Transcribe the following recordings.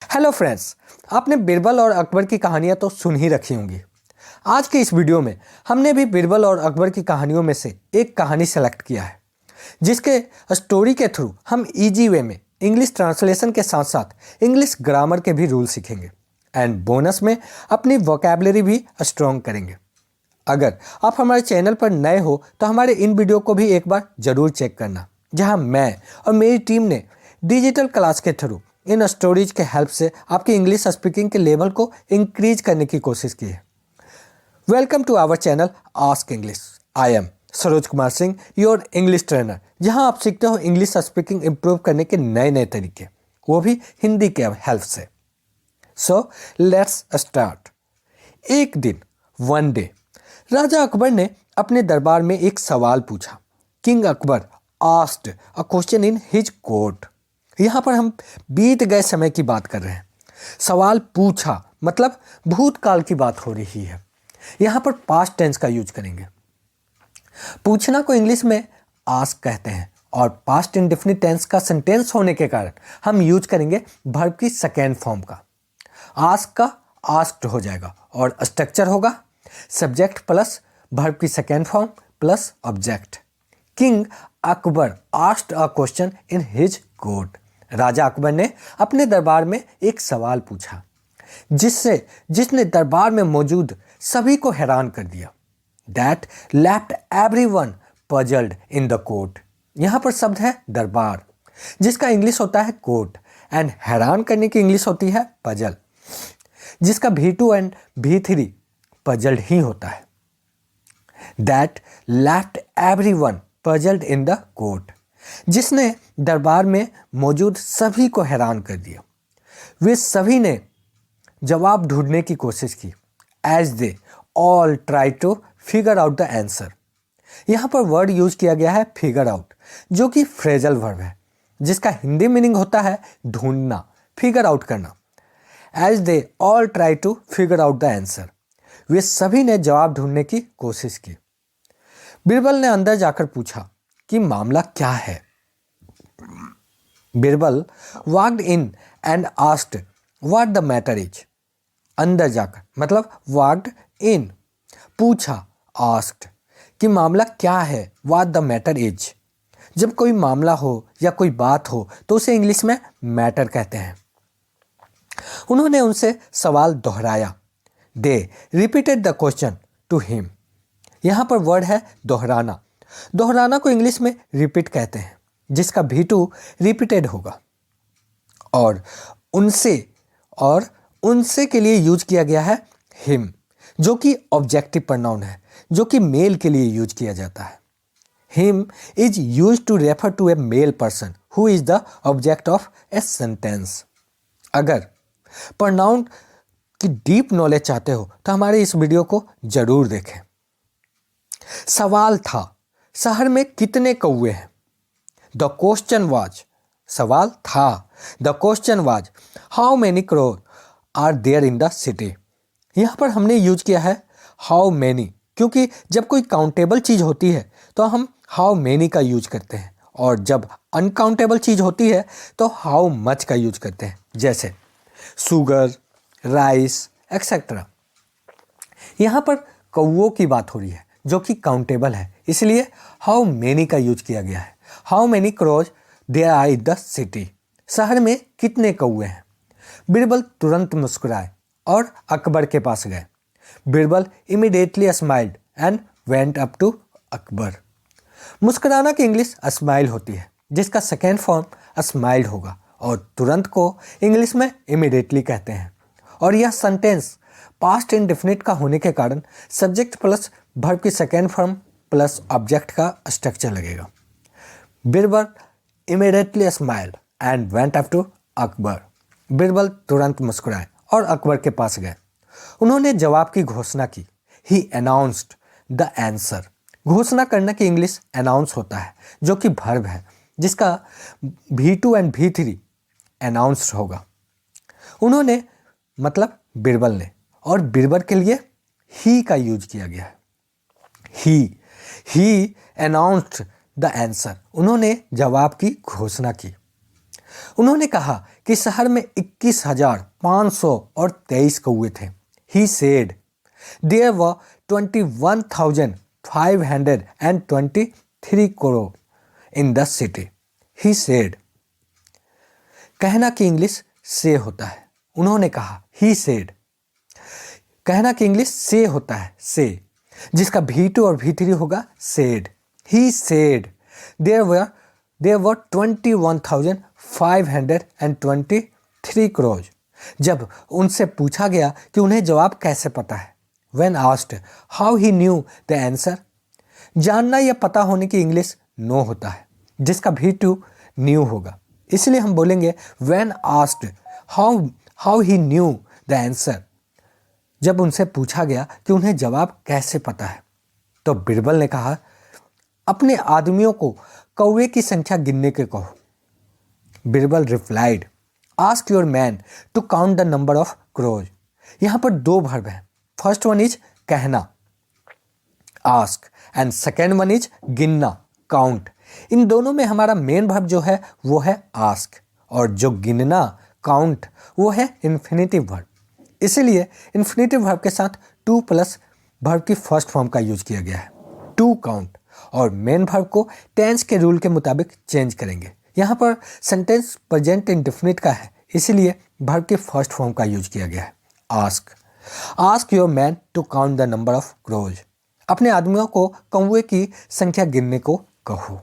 Hello friends, आपने बीरबल और अकबर की कहानियां तो सुन ही रखी होंगी। आज के इस वीडियो में हमने भी बीरबल और अकबर की कहानियों में से एक कहानी सेलेक्ट किया है, जिसके स्टोरी के थ्रू हम इजी वे में इंग्लिश ट्रांसलेशन के साथ साथ इंग्लिश ग्रामर के भी रूल सीखेंगे एंड बोनस में अपनी वोकैबुलरी भी स्ट्रॉन्ग करेंगे। अगर आप हमारे चैनल पर नए हो तो हमारे इन वीडियो को भी एक बार जरूर चेक करना, जहां मैं और मेरी टीम ने डिजिटल क्लास के थ्रू इन स्टोरीज के हेल्प से आपकी इंग्लिश स्पीकिंग के लेवल को इंक्रीज करने की कोशिश की है। Welcome to our channel ask English. I am Saroj Kumar Singh, your English trainer, जहां आप सीखते हो इंग्लिश स्पीकिंग इंप्रूव करने के नए नए तरीके, वो भी हिंदी के हेल्प से। So let's start. एक दिन, वन डे, राजा अकबर ने अपने दरबार में एक सवाल पूछा। King Akbar asked a question in his court. यहाँ पर हम बीत गए समय की बात कर रहे हैं। सवाल पूछा मतलब भूतकाल की बात हो रही है। यहाँ पर पास्ट टेंस का यूज करेंगे। पूछना को इंग्लिश में आस्क कहते हैं और पास्ट इंडेफिनिट टेंस का सेंटेंस होने के कारण हम यूज करेंगे वर्ब की सेकेंड फॉर्म का। आस्क का आस्क्ड हो जाएगा और स्ट्रक्चर होगा सब्जेक्ट प्लस वर्ब की second form plus object. King Akbar asked a question in his court. राजा अकबर ने अपने दरबार में एक सवाल पूछा जिसने दरबार में मौजूद सभी को हैरान कर दिया। That left everyone puzzled in the court. यहाँ पर शब्द है दरबार, जिसका इंग्लिश होता है कोर्ट, एंड हैरान करने की इंग्लिश होती है पजल, जिसका V2 एंड V3 पजल्ड ही होता है। That left everyone puzzled in the court, जिसने दरबार में मौजूद सभी को हैरान कर दिया। वे सभी ने जवाब ढूंढने की कोशिश की। As they all try to figure out the answer. यहाँ पर वर्ड यूज किया गया है फिगर आउट, जो कि फ्रेजल वर्ब है, जिसका हिंदी मीनिंग होता है ढूंढना, फिगर आउट करना। As they all try to figure out the answer, वे सभी ने जवाब ढूंढने की कोशिश की। बीरबल ने अंदर जाकर पूछा कि मामला क्या है। Birbal walked in and asked what the matter is. अंदर जाकर मतलब वॉक्ड इन, पूछा आस्क्ड कि मामला क्या है, व्हाट द मैटर इज। जब कोई मामला हो या कोई बात हो तो उसे इंग्लिश में मैटर कहते हैं। उन्होंने उनसे सवाल दोहराया। They repeated the question to him. यहाँ पर वर्ड है दोहराना। दोहराना को इंग्लिश में रिपीट कहते हैं, जिसका V2 रिपीटेड होगा। और उनसे के लिए यूज किया गया है हिम, जो कि ऑब्जेक्टिव प्रोनाउन है, जो कि मेल के लिए यूज किया जाता है। Him is use to refer to a male person who is the object of a sentence. अगर प्रोनाउन की डीप नॉलेज चाहते हो तो हमारे इस वीडियो को जरूर देखें। सवाल था, शहर में कितने कौवे हैं? द क्वेश्चन वाज, सवाल था, the question was how many crows are there in the city. यहाँ पर हमने यूज किया है हाउ मेनी, क्योंकि जब कोई काउंटेबल चीज होती है तो हम हाउ मेनी का यूज करते हैं, और जब अनकाउंटेबल चीज होती है तो हाउ मच का यूज करते हैं, जैसे शुगर, राइस एक्सेट्रा। यहाँ पर कौवों की बात हो रही है जो कि काउंटेबल है, इसलिए हाउ मेनी का यूज किया गया है। How many crows there are in the city. शहर में कितने कौवे हैं? बीरबल तुरंत मुस्कुराए और अकबर के पास गए। Birbal immediately smiled and went up to Akbar. मुस्कुराना की इंग्लिश स्माइल होती है, जिसका सेकेंड फॉर्म स्माइल्ड होगा, और तुरंत को इंग्लिश में इमीडिएटली कहते हैं। और यह सेंटेंस पास्ट इंडेफिनिट का होने के कारण सब्जेक्ट प्लस वर्ब की सेकेंड फॉर्म प्लस ऑब्जेक्ट का स्ट्रक्चर लगेगा। Birbal immediately smiled and went up to Akbar. Birbal तुरंत मुस्कुराए और अकबर के पास गए। उन्होंने जवाब की घोषणा की। ही अनाउंस्ड द आंसर। घोषणा करना की इंग्लिश अनाउंस होता है, जो कि वर्ब है, जिसका V2 एंड V3 अनाउंस्ड होगा। उन्होंने मतलब बीरबल ने, और बीरबल के लिए ही का यूज किया गया है। ही अनाउंस्ड द आंसर। उन्होंने जवाब की घोषणा की। उन्होंने कहा कि शहर में 21,523 कौवे थे। He said there were 21,523 crore in the city. He said कहना की इंग्लिश से होता है। उन्होंने कहा he said। कहना की इंग्लिश से होता है से, जिसका V2 और V3 होगा said. He said there were 21,523 crore. जब उनसे पूछा गया कि उन्हें जवाब कैसे पता है, when asked how he knew the answer, जानना या पता होने की इंग्लिश नो होता है, जिसका V2 न्यू होगा। इसलिए हम बोलेंगे when asked how he knew the answer, जब उनसे पूछा गया कि उन्हें जवाब कैसे पता है। तो बिरबल ने कहा, अपने आदमियों को कौवे की संख्या गिनने के कहो। Birbal replied, ask your man to count the number of crows. यहाँ पर दो वर्ब हैं। फर्स्ट वन इज कहना, ask, and second one is गिनना, काउंट। इन दोनों में हमारा मेन वर्ब जो है वो है आस्क, और जो गिनना, काउंट, वो है इन्फिनेटिव वर्ब। इसीलिए इन्फिनेटिव वर्ब के साथ टू प्लस वर्ब की फर्स्ट फॉर्म का यूज किया गया है, टू काउंट, और मेन वर्ब को टेंस के रूल के मुताबिक चेंज करेंगे। यहाँ पर सेंटेंस प्रेजेंट इंडेफिनिट का है, इसीलिए वर्ब की फर्स्ट फॉर्म का यूज किया गया है, ask. Ask your man to count the number of crows. अपने आदमियों को कौवे की संख्या गिनने को कहो।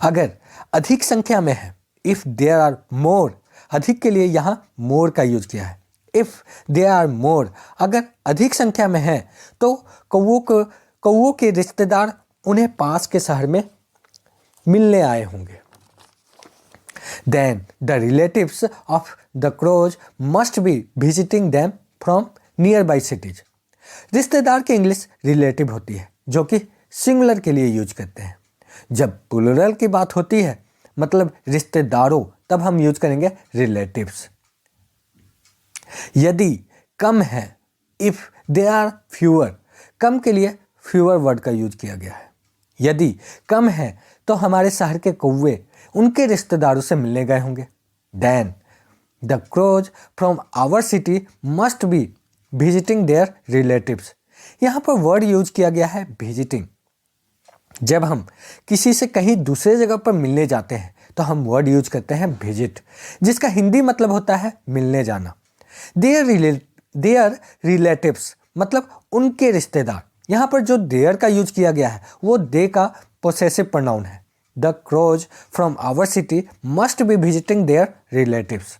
अगर अधिक संख्या में है, इफ देयर आर मोर, अधिक के लिए यहाँ मोर का यूज किया है। इफ देयर आर मोर, अगर अधिक संख्या में है तो कौवों के रिश्तेदार उन्हें पास के शहर में मिलने आए होंगे। Then the relatives of the crows must be visiting them from nearby cities. रिश्तेदार की इंग्लिश रिलेटिव होती है, जो कि सिंगुलर के लिए यूज करते हैं। जब प्लूरल की बात होती है, मतलब रिश्तेदारों, तब हम यूज करेंगे रिलेटिव्स। यदि कम है, इफ दे आर फ्यूअर, कम के लिए फ्यूअर वर्ड का यूज किया गया है। यदि कम है तो हमारे शहर के कौवे उनके रिश्तेदारों से मिलने गए होंगे। Then the crows from our city must be visiting their relatives. यहाँ पर वर्ड यूज किया गया है विजिटिंग। जब हम किसी से कहीं दूसरे जगह पर मिलने जाते हैं तो हम वर्ड यूज करते हैं विजिट, जिसका हिंदी मतलब होता है मिलने जाना। देयर रिलेटिव्स मतलब उनके रिश्तेदार। यहाँ पर जो देयर का यूज किया गया है वो दे का पोसेसिव प्रोनाउन है। The crows from our city must be visiting their relatives.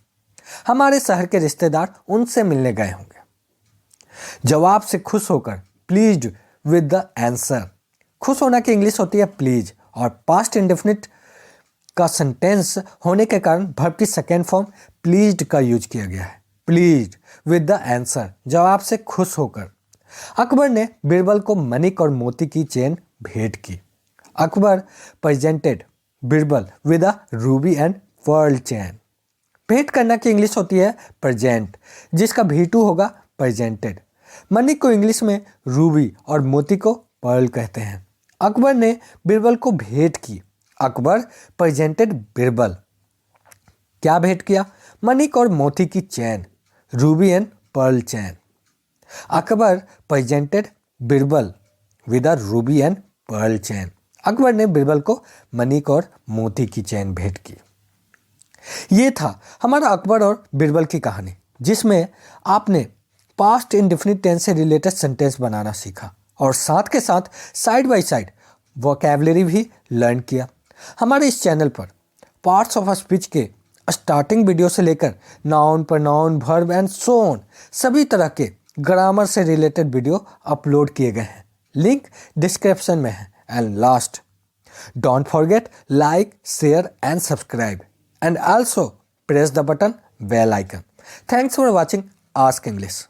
हमारे शहर के रिश्तेदार उनसे मिलने गए होंगे। जवाब से खुश होकर, प्लीज्ड विद द आंसर। खुश होना की इंग्लिश होती है प्लीज, और पास्ट इंडेफिनिट का सेंटेंस होने के कारण वर्ब की सेकेंड फॉर्म प्लीज्ड का यूज किया गया है। प्लीज्ड विद द आंसर, जवाब से खुश होकर। अकबर ने बिरबल को मणिक और मोती की चेन भेंट की। Akbar presented Birbal with a ruby and Perl chain. भेंट करना की इंग्लिश होती है प्रेजेंट, जिसका V2 होगा प्रेजेंटेड। मणिक को इंग्लिश में रूबी और मोती को पर्ल कहते हैं। अकबर ने बिरबल को भेंट की। अकबर प्रेजेंटेड बिरबल। क्या भेंट किया? मणिक और मोती की chain, ruby and pearl chain. Akbar presented Birbal with a ruby and pearl chain. Akbar ने बिरबल को मणिक और मोती की चैन भेंट की। ये था हमारा अकबर और बिरबल की कहानी, जिसमें आपने पास्ट इंडेफिनिट टेंस से रिलेटेड सेंटेंस बनाना सीखा और साथ के साथ साइड बाय साइड वोकैबुलरी भी लर्न किया। हमारे इस चैनल पर पार्ट्स ऑफ स्पीच के स्टार्टिंग वीडियो से लेकर noun, pronoun, verb and so on सभी तरह के ग्रामर से रिलेटेड वीडियो अपलोड किए गए हैं। लिंक डिस्क्रिप्शन में है। And last, don't forget like, share and subscribe and also press the button bell icon. Thanks for watching Ask English.